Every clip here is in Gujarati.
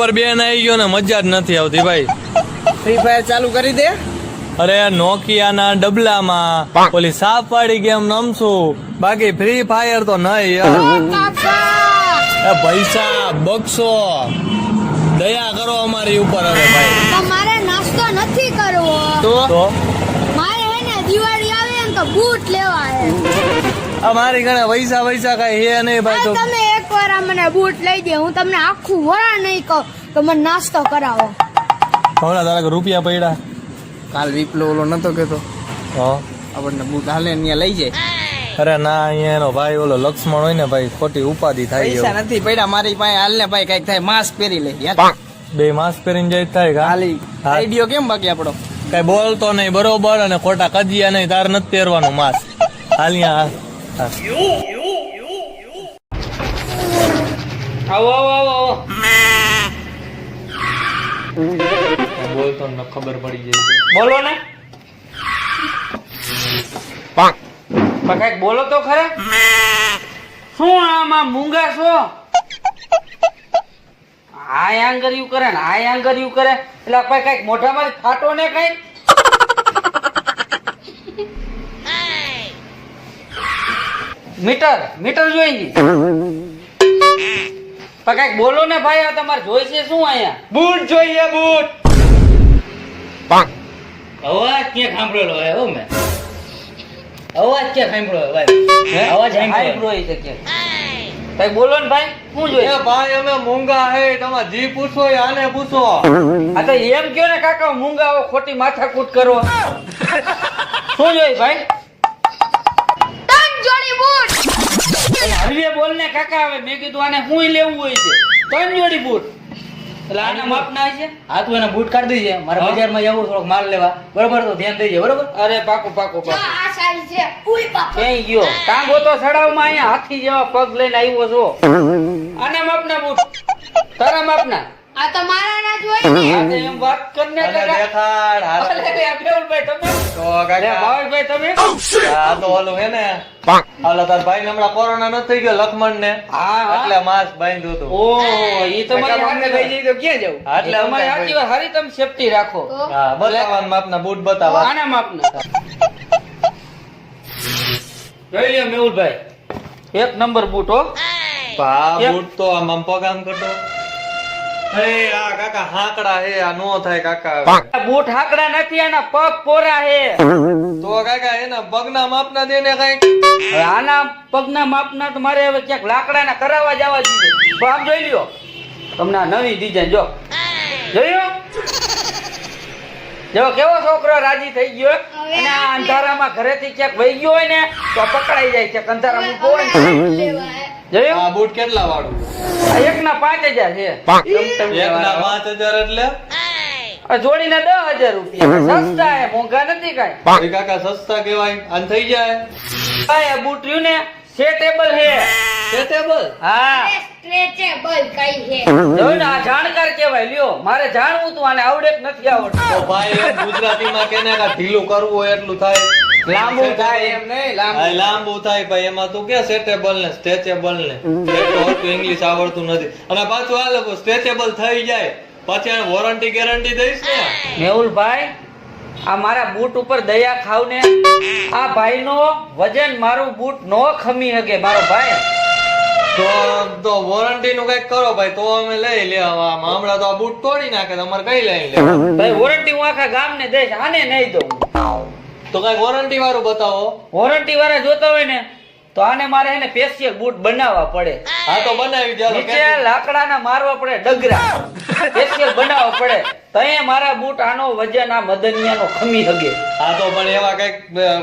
પર બેન આવી ગયો ને મજા જ નથી આવતી ભાઈ. ફ્રી ફાયર ચાલુ કરી દે. અરે નોકિયાના ડબલામાં ઓલી સાપ વાળી ગેમ રમશું, બાકી ફ્રી ફાયર તો નહીં યાર. પૈસા બક્ષો દયા કરો અમારી ઉપર હવે ભાઈ. તમારે નાસ્તો નથી કરવો તો મારે હે ને દિવાળી આવે ને તો બૂટ લેવા હે. અમારી ઘરે પૈસા કઈ હે નહીં ભાઈ. તો તમે એકવાર આ મને બૂટ લઈ દે, હું તમને આખું વરા નહીં કહું તો મને નાસ્તો કરાવો. હમણાં તારા રૂપિયા પડ્યા. કાલ વિપલો ઓલો નતો કેતો હા આપણને બૂટ હાલે ને લઈ જાય. અરે ના, અહીંયા એનો ભાઈ ઓલો લક્ષ્મણ હોય ને ભાઈ, ખોટી ઉપાધિ થાય. પૈસા નથી પડ્યા મારી પાસે. હાલ ને ભાઈ કઈક થાય માસ્ક પહેરી લે યાર. બે માસ્ક પહેરીને જાય થાય કા? ખાલી આઈડિયો કેમ બાકી આપણો કઈ બોલતો નહીં બરોબર, અને ખોટા કજિયા નહીં. તાર નથી પહેરવાનું માસ્ક. હાલિયા આવો આવો આવો આવો. બોલતો ને ખબર પડી જાય. બોલો ને કઈક બોલો તો ખરા. શું આમાં મૂંગા છો? આ આંગરિયું કરે ને આ આંગરિયું કરે એટલે આપણે કઈક મોઢામાં ફાટો ને કઈક. મીટર જોઈ ની પણ કઈક બોલો ને ભાઈ. આ તમારે જોઈ છે શું? અહીંયા બૂટ જોઈએ બૂટ. અવાજ ક્યાં સાંભળેલો હે હો મેં. અવાજ ક્યાં સાંભળ્યો ભાઈ? અવાજ સાંભળ્યો છે કે ભાઈ બોલો ને ભાઈ. શું જોઈએ? ભાઈ અમે મૂંગા હે, તમે જી પૂછો આને પૂછો. આ તો એમ કયો ને કાકા મૂંગા હો, ખોટી માથાકૂટ કરો. શું જોઈએ ભાઈ? ત્રણ જોડી બૂટ. હવે બોલ ને કાકા. હવે મેં કીધું આને શું લેવું હોય છે? ત્રણ જોડી બૂટ. એટલે આના માપના છે. હા તું એના બૂટ કાઢી દેજે. મારે બજારમાં જવું થોડોક માલ લેવા. બરોબર? તો ધ્યાન દેજે. બરોબર? અરે પાકું પાકું જો પાકું. આ સારી છે. ઉઈ બાપા. ક્યાંય ગયો ટાંગો તો સડાવમાં અહીંયા હાથી જેવા પગ લઈને આવ્યો છો. આના માપના બૂટ તારા માપના. આ તો મારા ના જ હોય ને. આ તો એમ વાત કરને અને કાકા. દેખાડ હાલ. અરે અબ્દુલભાઈ તમે. તો કાકા ભાવેશભાઈ તમે. આ તો ઓલું હે ને, હાલો તાર ભાઈ ને હમણાં કોરોના નથી થઈ ગયો લખમણ ને, હા એટલે માસ્ક બાંધ્યું હતું. ઓ ઈ તમારી અમને હાથે લઈ લઈ તો ક્યાં જવું? એટલે એટલે અમને તમારી ભાઈ. આખી વાત હારી તમે સેફટી રાખો. તો હા બતાવવાનું માપના બૂટ બતાવવા. આના માપના જોઈ લ્યો મેહુલભાઈ. એક નંબર બૂટ હો. આ બૂટ તો આમ પગ આમ કરતો. અરે આ કાકા હાંકડા હે, આ નો થાય કાકા. આ બૂટ હાકડા નથી, આના પગ પોરા હે. તો કાકા એના પગના માપના દે ને કઈક. હવે આના પગના માપના તો મારે હવે ક્યાંક લાકડાના કરાવવા જવા જોઈએ. તો આમ જોઈ લ્યો તમને આ નવી ડિઝાઇન જો જોયો. જો કેવો છોકરો રાજી થઈ ગયો. અને આ અંધારામાં ઘરેથી ક્યાંક વહી ગયો હોય ને તો પકડાઈ જાય છે. અંધારામાં મૂકો હોય ને. લેવા હે. જોયું? આ બૂટ કેટલા વાળું? આ એકના 5000 છે. એકના 5000 એટલે આ જોડીના 10000 રૂપિયા. સસ્તા હે, મોંઘા નથી કાંઈ. એ કાકા સસ્તા કેવાય, આન થઈ જાય. આ બૂટ રહ્યું ને સેટેબલ હે. સેટેબલ. હા સ્ટ્રેચેબલ કઈ હે. જોયું ને, આ જાણકાર કહેવાય. લ્યો મારે જાણવું તું આને આવડે કે નથી આવડતું. તો ભાઈ એમ ગુજરાતીમાં કેને કા ઢીલું કરવું હોય એટલું થાય. લાંબુ થાય એમ નહીં. આ લાંબુ થાય ભાઈ. એમાં તું કે સેટેબલ ને સ્ટ્રેચેબલ ને એટલું ઇંગ્લિશ આવડતું નથી. અને પાછું આ લોકો સ્ટ્રેચેબલ થઈ જાય પછી એને વોરંટી ગેરંટી દઈશ ને. મેહુલભાઈ આ મારા બૂટ ઉપર દયા ખાવ ને. આ ભાઈનો વજન મારું બૂટ નો ખમી શકે મારો ભાઈ. તો વોરંટી નું કઈક કરો ભાઈ, તો અમે લઈ લેવા. હમણાં તો આ બૂટ તોડી નાખે, તમારે કઈ લઈ લેવા? ભાઈ વોરંટી હું આખા ગામને દઈશ, આને નહીં દઉં. તો કઈ વોરંટી વાળું બતાવો. વોરંટી વાળા જોતા હોય ને તો આને મારે હે ને સ્પેશિયલ બૂટ બનાવવા પડે. હા તો બનાવી દો. નીચે લાકડાના મારવા પડે ડગરા. સ્પેશિયલ બનાવવા પડે તો અહીંયા મારા બૂટ આનો વજન આ મદનિયાનો ખમી હગે. હા તો પણ એવા કઈક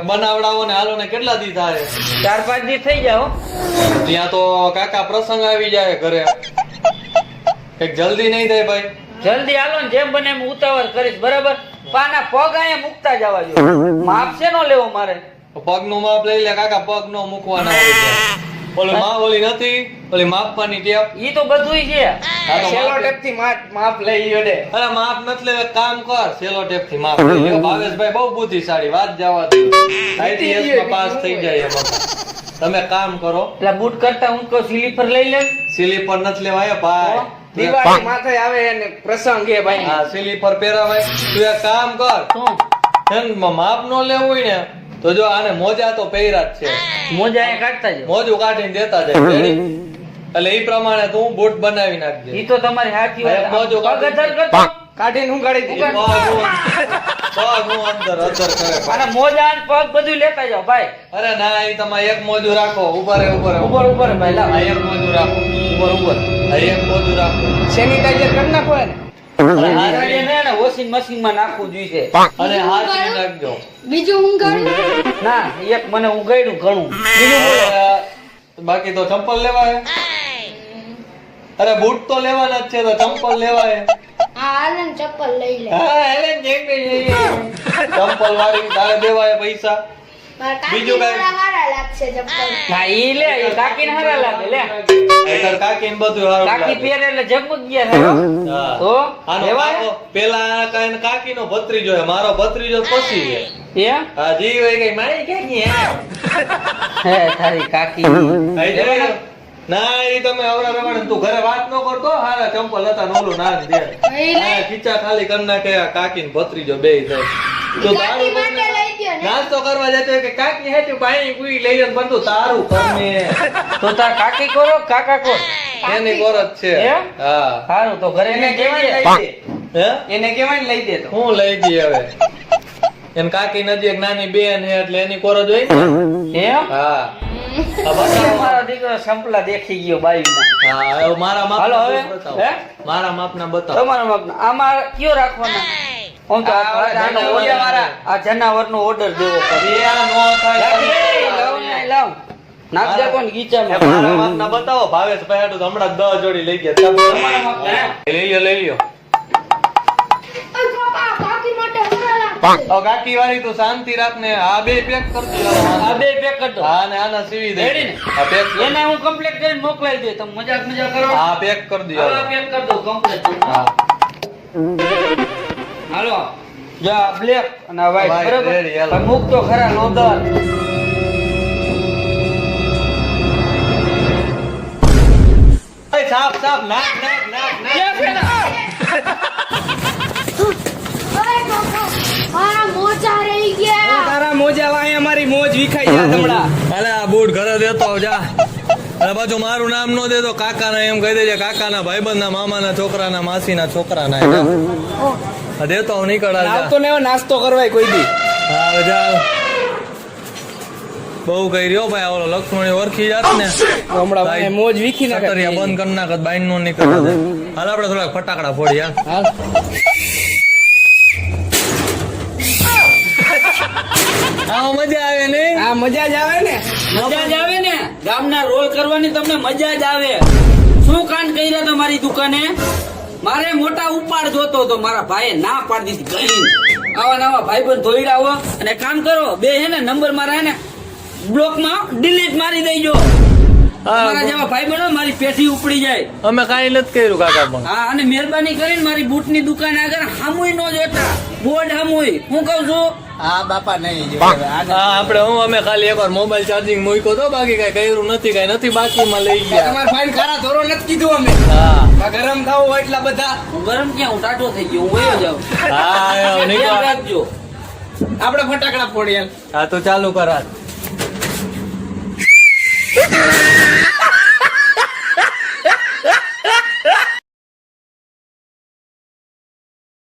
બનાવડાવો ને હાલો ને કેટલા દી થાય? 4-5 દી થઈ જાય હો. ત્યાં તો કાકા પ્રસંગ આવી જાય ઘરે, કઈક જલ્દી નહીં થાય ભાઈ. જલ્દી હાલો ને, જેમ બને એમ ઉતાવળ કરીશ. બરાબર? પાના પગ અહીંયા મૂકતા જવા જોઈએ. માપ છે નો લેવો મારે. પગ નું માપ લઈ લે કાકા, પગ નો મૂકવાના હોય છે. ઓલી નથી ઓલી માપવાની ટેપ. ઈ તો બધુંય છે. તો સેલો માપ- ટેપ થી માપ લઈ લ્યો ને. અરે માપ નથી લેવે, કામ કર સેલો ટેપ થી માપ લઈ લે. ભાવેશભાઈ બહુ બુદ્ધિશાળી, વાત જવા દો. ITS માં પાસ થઈ જાય એમાં. તમે કામ કરો. એટલે બૂટ કરતા હું કહું સ્લીપર લઈ લે. સ્લીપર નથી લેવાય ભાઈ, દિવાળી માથે આવે ને પ્રસંગ એ ભાઈ હા સ્લીપર પહેરાવાય. તું એક કામ કર, શું એમ માપ નો લેવું હોય ને તો જો આને મોજા તો પહેર્યા જ છે, મોજા અહીંયા કાઢતા જ મોજું કાઢીને દેતા જાય. Ready? એટલે ઈ પ્રમાણે તું બૂટ બનાવી નાખજે. ઈ તો તમારી હાથી ભાઈ, મોજો પગ કાઢી અધર કરતો. કાઢીને હું કાઢી દઈએ. પગ હું અંદર અધર કરે. અને મોજા અને પગ બધું લેતા જાઓ ભાઈ. અરે ના, ઈ તમે એક મોજું રાખો. ઉભા રે ઉપર ઉપર ભાઈ લાવ. આ એક મોજું રાખો. ઉપર આ એક મોજું રાખો. સેનિટાઈઝર કરી નાખો ને. અને હાથ આજે ને વોશિંગ મશીન માં નાખવું જોઈએ. અને હાથ નાખજો. બીજું હું કરું ના એક મને ઉગાડ્યું ઘણું. બીજું બોલો. અરે, બાકી તો ચંપલ લેવાય. અરે બૂટ તો લેવાના જ છે, તો ચંપલ લેવાય. હા હાલ ને ચપ્પલ લઈ લે હા, હેલેન જેક ને ચંપલ વાળી તારે દેવાય પૈસા. મારા બીજું કાકી કાંઈ? હારા લાગશે ચપ્પલ હા ઈ લે ઈ કાકીને હારા લાગે લે. નહીંતર કાકીને બધું હારું કાકી લાગે. પહેરે એટલે ઝગમગ ગયા છે હો. હા. તો આનો લેવાય? કાકો પેલા કાંઈ કાકીનો ભત્રીજો છે, મારો ભત્રીજો પછી છે. એમ? હા, જી હોય ગઈ મારી કાકી હે. હે તારી કાકી. આઈ જાય. ના, ઈ તમે અવરા રવાડે તું ઘરે વાત ન કરતો. હારા ચંપલ હતા ને ઓલું ના દે. હા, ખીચા ખાલી કરી નાખે. આ કાકીને ભત્રીજો બેય થાય. તો કાકી તારું માટે લઈ દ્યો ને નાસ્તો કરવા જતો હોય કે કાકી હે તું પાણી પૂરી લઈ જાય પણ તું તારું કરને. તો તાર કાકી કરો કાકા કરો. એની ગોરજ છે. એમ? હા. સારું તો ઘરે એને એને કેવાય કહેજે. લઈ દે. હે? એને કેવાય લઈ દે તો. હું લઈ ગઈ હવે. એન કાકી નજીક એક નાની બેન હે એટલે એની ગોરજ હોય ને. એમ? હા. આ બતાવો, બતાવો. મારો દીકરો સંપલા દેખી ગયો બાઈમાં. હા, હવે મારા હાલો માપના હવે. બતાવો. હે? મારા માપના બતાવો. તમારા મગના. આમાં કયો રાખવાના? આમ તો આ આનો જનાવર order- વાળા. આ જનાવરનો ઓર્ડર દેવો પડે. એ આ નો થાય. લાવ ને, લાવ. નાખ દે કોણ એ ગીચામાં. મારા માપના બતાવો. ભાવેશ ભાઈ હાટુ તો હમણાં જ 10 જોડી લઈ ગયા. તમારા માપના, હે? લઈ લ્યો, લઈ લ્યો. ઓય કાકા કાકી માટે હારા લાગશે હવે કાકી વાળી તું શાંતિ રાખ ને. આ બે પેક કરજો. આ બે પેક કરી દો. હા, ને આના સીવી દે. રેડી ને? આ પેક કર. એને હું કમ્પ્લીટ કરીને મોકલાઈ દે. તમે મજાક કરો. હા, પેક કરી દો. હાલો પેક કરી દો કમ્પ્લીટ. હા. હાલો જો આ બ્લેક અને આ white, White, બરાબર? ready, હાલો. પણ મૂક તો ખરા લોદર. એ સાપ સાપ નાક નાક નાક નાક. ક્યાં ફેરા? ઓય કાકા મારા મોજા રહી ગયા તારા મોજા વાય અમારી મોજ વિખાઈ જાય તમડા. અલે આ બૂટ ઘરે દેતો આવ જા. અને પાછું મારું નામ નો દેતો. કાકાના એમ કહી દેજે કાકાના ભાઈબંધના મામાના છોકરાના માસીના છોકરાના એમ. આ દેતો આવ નીકળ હાલ જા. આવતો ને નાસ્તો કરવાય કોઈ દી. હા, હવે જા. બહુ કઈ રહ્યો ભાઈ. ઓલો લક્ષ્મણી ઓળખી જાત ને હમણાં ભાઈ મોજ વિખી નાખે. સતરિયા બંધ કરી નાખત બાઈન નો નીકળે. હાલ આપણે થોડાક ફટાકડા ફોડી હા. હાલ. આવો મજા આવે નહીં. આ મજા જ આવે ને. મજા જ આવે ને. ગામના રોલ કરવાની તમને મજા જ આવે. શું કાંડ કર્યા તમારી દુકાને? મારે મોટા ઉપાડ જોતો હતો, મારા ભાઈએ ના પાડી દીધી ગઈ. આવા નવા ભાઈબંધ ધોઈડા હો અને કામ કરો બે હે ને નંબર મારા હે ને બ્લોકમાં ડિલીટ મારી દેજો. મારા જેવા ભાઈબંધો મારી પેઠી ઉપડી જાય. અમે કાંઈ નથી કર્યું કાકા પણ. હા અને મહેરબાની કરીને મારી બૂટની દુકાન આગળ હામુય ન જોતા. બોર્ડ હામુય. હું કહું છું હા બાપા નહીં જો. હા, આપણે અમે ખાલી એકવાર મોબાઈલ ચાર્જિંગ મૂક્યો તો. બાકી કઈ કર્યું નથી. કઈ નથી બાકીમાં લઈ ગયા. તમારા ભાઈ ખારા ધોરો નથી કીધું અમે. હા. આ ગરમ થાવ હોય એટલા બધા. હું ગરમ ક્યાં હું ટાઢો થઈ ગયો. હું વયો જાઉં. હા, ધ્યાન નીકળ. રાખજો. આપણે ફટાકડા ફોડીએ. હા, તો ચાલુ કર હાલ.